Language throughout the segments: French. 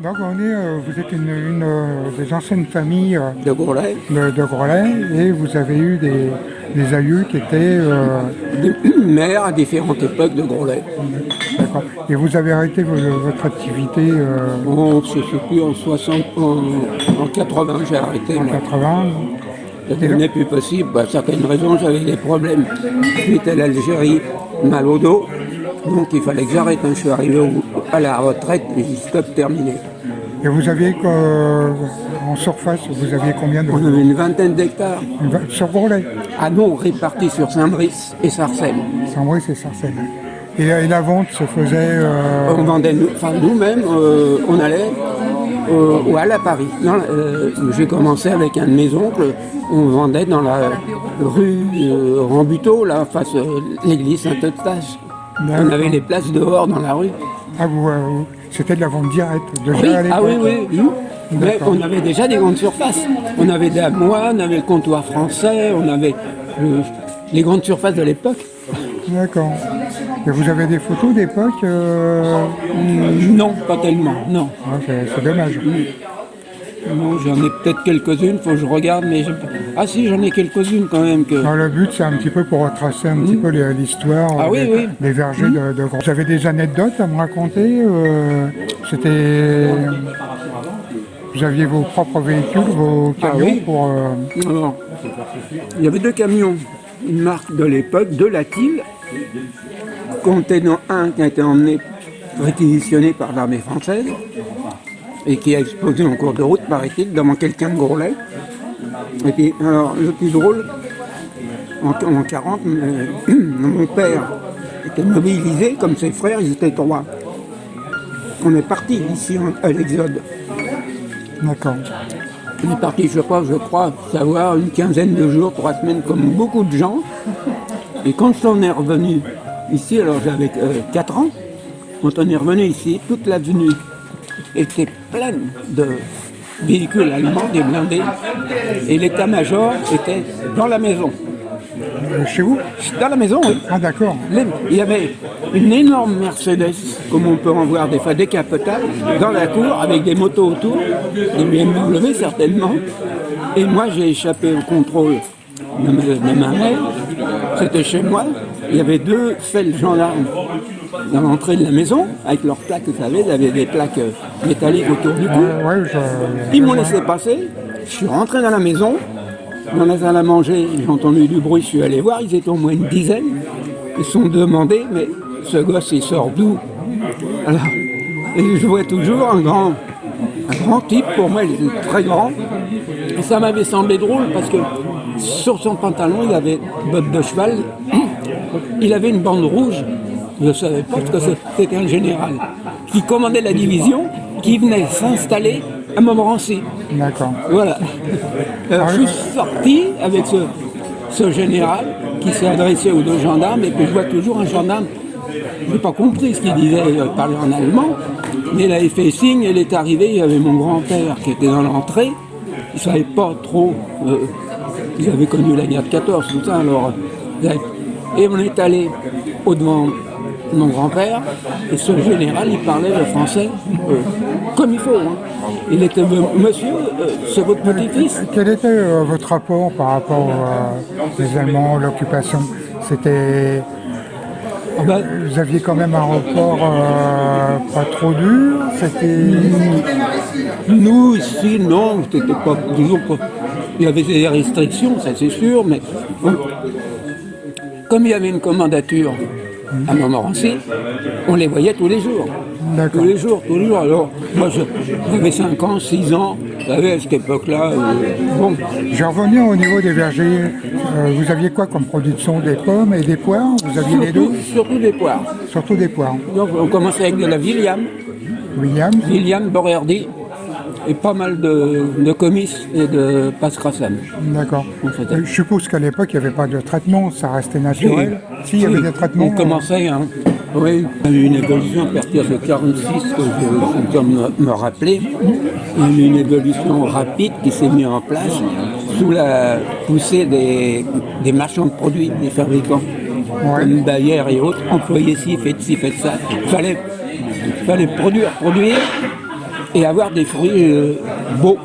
Donc vous êtes une des anciennes familles de Groslay. de Groslay et vous avez eu des aïeux qui étaient... Maire à différentes époques de Groslay. D'accord. Et vous avez arrêté votre activité Bon, je ne sais plus, en 80, j'ai arrêté. en Moi. 80. Ça devenait plus possible. Pour certaines raisons, j'avais des problèmes. Suite à l'Algérie, mal au dos. Donc il fallait que j'arrête. Je suis arrivé à la retraite, et j'ai stop terminé. Et vous aviez en surface, vous aviez combien de... On avait une vingtaine d'hectares. Sur Groslay, À nous, répartis sur Saint-Brice et Sarcelles. Saint-Brice et Sarcelles. Et la vente se faisait... On vendait nous-mêmes, on allait à Paris. J'ai commencé avec un de mes oncles, on vendait dans la rue Rambuteau, là, face à l'église Saint-Eustache. On avait les places dehors dans la rue. Ah, c'était de la vente directe déjà Oui, à l'époque. oui. Mais on avait déjà des grandes surfaces. On avait des Amois, on avait le comptoir français, on avait les grandes surfaces de l'époque. D'accord. Et vous avez des photos d'époque Non, pas tellement, non. Ah, c'est dommage. Non, j'en ai peut-être quelques-unes, faut que je regarde, mais ah si, j'en ai quelques-unes quand même. Alors, le but, c'est un petit peu pour retracer un petit peu l'histoire des vergers de Groslay. Vous avez des anecdotes à me raconter Vous aviez vos propres véhicules, vos camions pour... Alors, il y avait deux camions, une marque de l'époque, de Latil, contenant un qui a été emmené, réquisitionné par l'armée française, et qui a explosé en cours de route, paraît-il, devant quelqu'un de Groslay. Et puis, alors, le plus drôle, en 40, mon père était mobilisé, comme ses frères, ils étaient 3. On est parti ici à l'Exode. D'accord. On est parti, je crois, savoir une quinzaine de jours, 3 semaines, comme beaucoup de gens. Et quand on est revenu ici, alors j'avais 4 ans, quand on est revenu ici, toute l'avenue était pleine de véhicules allemands, des blindés, et l'état-major était dans la maison. Chez vous? Dans la maison, oui. Ah, d'accord. Il y avait une énorme Mercedes, comme on peut en voir des fois décapotable, dans la cour, avec des motos autour, des BMW certainement. Et moi, j'ai échappé au contrôle de ma mère. C'était chez moi. Il y avait 2 fels gendarmes dans l'entrée de la maison, avec leurs plaques, vous savez, ils avaient des plaques métalliques autour du cou. Ils m'ont laissé passer. Je suis rentré dans la maison. Dans la salle à manger, j'ai entendu du bruit, je suis allé voir, ils étaient au moins une dizaine. Ils se sont demandé, mais ce gosse, il sort d'où? Alors, et je vois toujours un grand type, pour moi, il était très grand. Et ça m'avait semblé drôle parce que sur son pantalon, il avait bottes de cheval, il avait une bande rouge. Je ne savais pas ce que c'était, un général qui commandait la division, qui venait s'installer à Montmorency. D'accord. Voilà. Alors, je suis sorti avec ce général qui s'est adressé aux 2 gendarmes, et puis je vois toujours un gendarme. Je n'ai pas compris ce qu'il disait, il parlait en allemand, mais il avait fait signe, il est arrivé, il y avait mon grand-père qui était dans l'entrée, il ne savait pas trop, ils avaient connu la guerre de 14, tout ça, alors, et on est allé au-devant de mon grand-père, et ce général, il parlait le français comme il faut. Hein. Il était, monsieur, c'est votre petit-fils. Quel était votre rapport par rapport aux Allemands, l'occupation? C'était... vous aviez quand même un rapport pas trop dur? C'était... Nous, ici, non, c'était pas... Disons pas... Il y avait des restrictions, ça c'est sûr, mais... Comme il y avait une commandature à Montmorency, on les voyait tous les jours. D'accord. Tous les jours. Alors, moi, j'avais 5 ans, 6 ans, vous savez, à cette époque-là, bon. Je vais revenir au niveau des vergers. Vous aviez quoi comme production? Des pommes et des poires? Vous aviez les deux? Surtout des poires. Surtout des poires. Donc, on commençait avec de la William Borerdi, et pas mal de comices et de pascrasam. D'accord. Je suppose qu'à l'époque, il n'y avait pas de traitement, ça restait naturel. Si, il y avait des traitements. On commençait, hein. Oui, il y a eu une évolution à partir de 1946, que je peux me rappeler. Il y a eu une évolution rapide qui s'est mise en place sous la poussée des marchands de produits, des fabricants, comme Bayer et autres, employez ci, faites ça. Il fallait produire. et avoir des fruits beaux.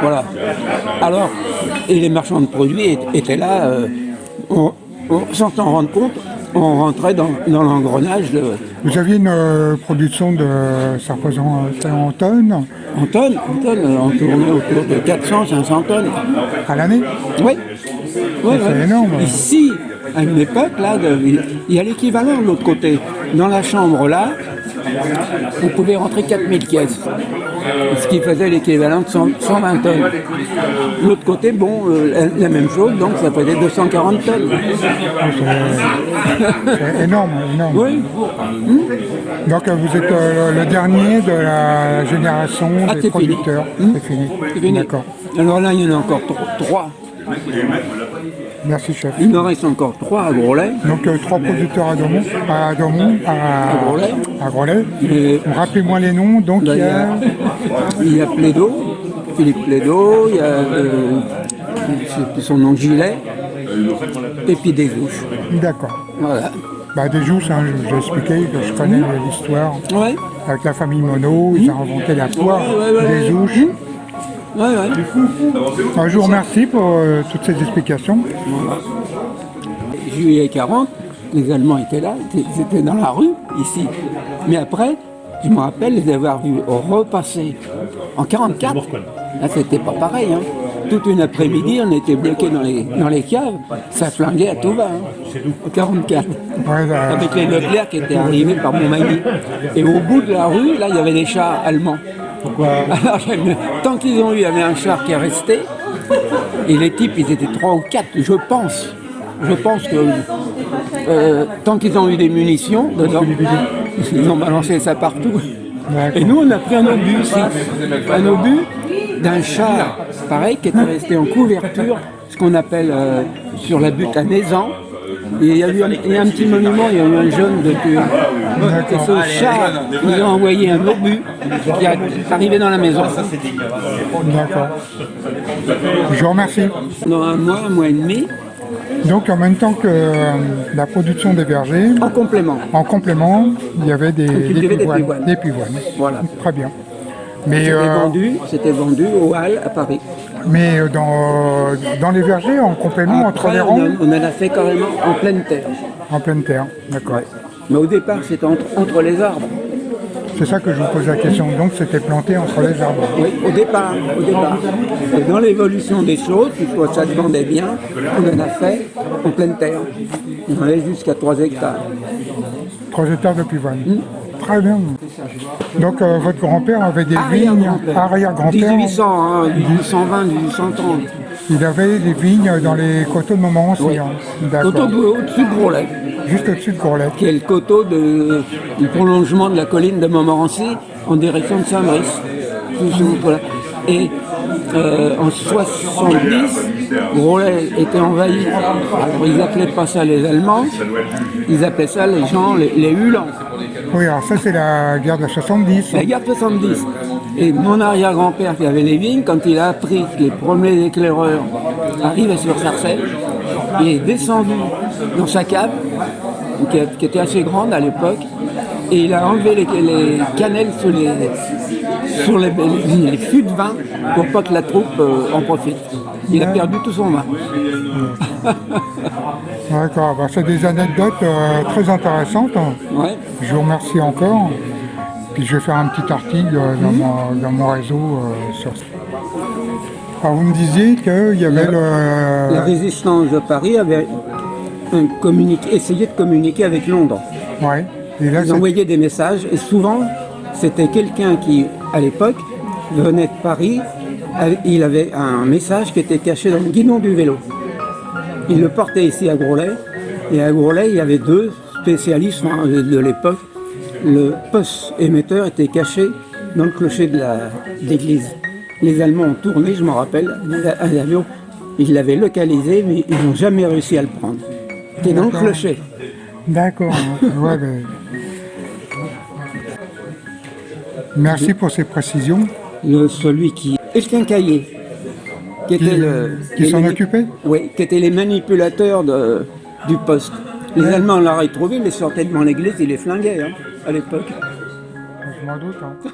Voilà. Alors, et les marchands de produits étaient là, sans s'en rendre compte, on rentrait dans l'engrenage. Vous aviez une production de, ça représentait en tonnes En tonnes, on tournait autour de 400-500 tonnes. à l'année? Oui. Oui, C'est énorme. Ici, à une époque, là, il y a l'équivalent de l'autre côté. Dans la chambre, là, on pouvait rentrer 4000 caisses. Ce qui faisait l'équivalent de 120 tonnes. L'autre côté, bon, la même chose, donc ça faisait 240 tonnes. C'est énorme, énorme. Oui. Donc vous êtes le dernier de la génération Ah, des c'est fini. producteurs. C'est fini. C'est fini. D'accord. Alors là, il y en a encore 3. Merci chef. Il me reste encore 3 à Groslay. Donc 3 producteurs à Groslay. Et Rappelez-moi les noms. Donc il y a Plédo, Philippe Plédo, il y a je sais plus son nom, Gilet, et puis des ouches. D'accord. Voilà. Bah, des Jousses, hein, j'ai expliqué que je connais l'histoire. Ouais. Avec la famille Monod, ils ont inventé la poire des ouches. Ouais, ouais. Je vous remercie pour toutes ces explications. Juillet 40, les Allemands étaient là, ils étaient dans la rue, ici. Mais après, je me rappelle les avoir vus repasser en 44. Là, c'était pas pareil. Hein. Toute une après-midi, on était bloqués dans les caves. Ça flinguait à tout va, hein, en 44. Ouais, Avec les Leclerc qui étaient arrivés par Montmagny. Et au bout de la rue, là, il y avait des chars allemands. Alors, tant qu'ils ont eu, il y avait un char qui est resté. Et les types, ils étaient 3 ou 4, je pense. Je pense que tant qu'ils ont eu des munitions dedans, ils ont balancé ça partout. Et nous, on a pris un obus ici. Un obus d'un char, pareil, qui était resté en couverture, ce qu'on appelle sur la butte à Nézan. Et il y a un petit monument, il y a eu un jeune depuis. Et ce char, ils ont envoyé un obus qui est arrivé dans la maison. D'accord. Je vous remercie. Dans un mois et demi, Donc en même temps que la production des vergers, en complément, il y avait des pivoines. Des pivoines. Voilà. Très bien. Mais, C'était vendu aux Halles à Paris. mais dans les vergers, en complément, entre Après, les rangs, on en a fait carrément en pleine terre. en pleine terre. D'accord. Ouais. Mais au départ, c'était entre les arbres. C'est ça que je vous pose la question. Donc c'était planté entre les arbres. Oui, au départ. Et dans l'évolution des choses, puisque ça se vendait bien, on en a fait en pleine terre. On allait jusqu'à 3 hectares. 3 hectares de pivoine. Très bien. Donc votre grand-père avait des vignes, arrière-grand-père, 1820, 1830. il avait des vignes dans les coteaux de Montmorency. Oui. Hein. Coteau D'accord. au-dessus de Groslay, Juste au-dessus de Groslay. qui est le coteau du prolongement de la colline de Montmorency en direction de Saint-Brice. Voilà. Et en 70, Groslay était envahi. Alors ils appelaient pas ça les Allemands, ils appelaient ça les gens, les Uhlans. Oui, alors ça c'est la guerre de 70. La guerre de 70. Et mon arrière-grand-père qui avait les vignes, quand il a appris que les premiers éclaireurs arrivaient sur Sarcelles, il est descendu dans sa cave, qui était assez grande à l'époque, et il a enlevé les cannelles sur les fûts de vin pour pas que la troupe en profite. Il a perdu tout son vin. D'accord, bah, c'est des anecdotes très intéressantes. Ouais. Je vous remercie encore. Puis je vais faire un petit article dans mon réseau sur ça. Alors vous me disiez qu'il y avait La résistance de Paris avait essayé de communiquer avec Londres. Ouais. Et là, Ils envoyaient des messages et souvent c'était quelqu'un qui, à l'époque, venait de Paris, il avait un message qui était caché dans le guidon du vélo. Il le portait ici à Groslay et à Groslay il y avait 2 spécialistes de l'époque. Le poste émetteur était caché dans le clocher de l'église. Les Allemands ont tourné, je m'en rappelle, un avion, ils l'avaient localisé mais ils n'ont jamais réussi à le prendre. C'était dans le clocher. D'accord. Ouais, ben, merci pour ces précisions. Celui qui est le quincaillier, Qui s'en occupait? Oui, qui était les manipulateurs du poste. Les Allemands l'auraient trouvé, ils les sortaient devant l'église, ils les flinguaient à l'époque. Je m'en doute. Hein.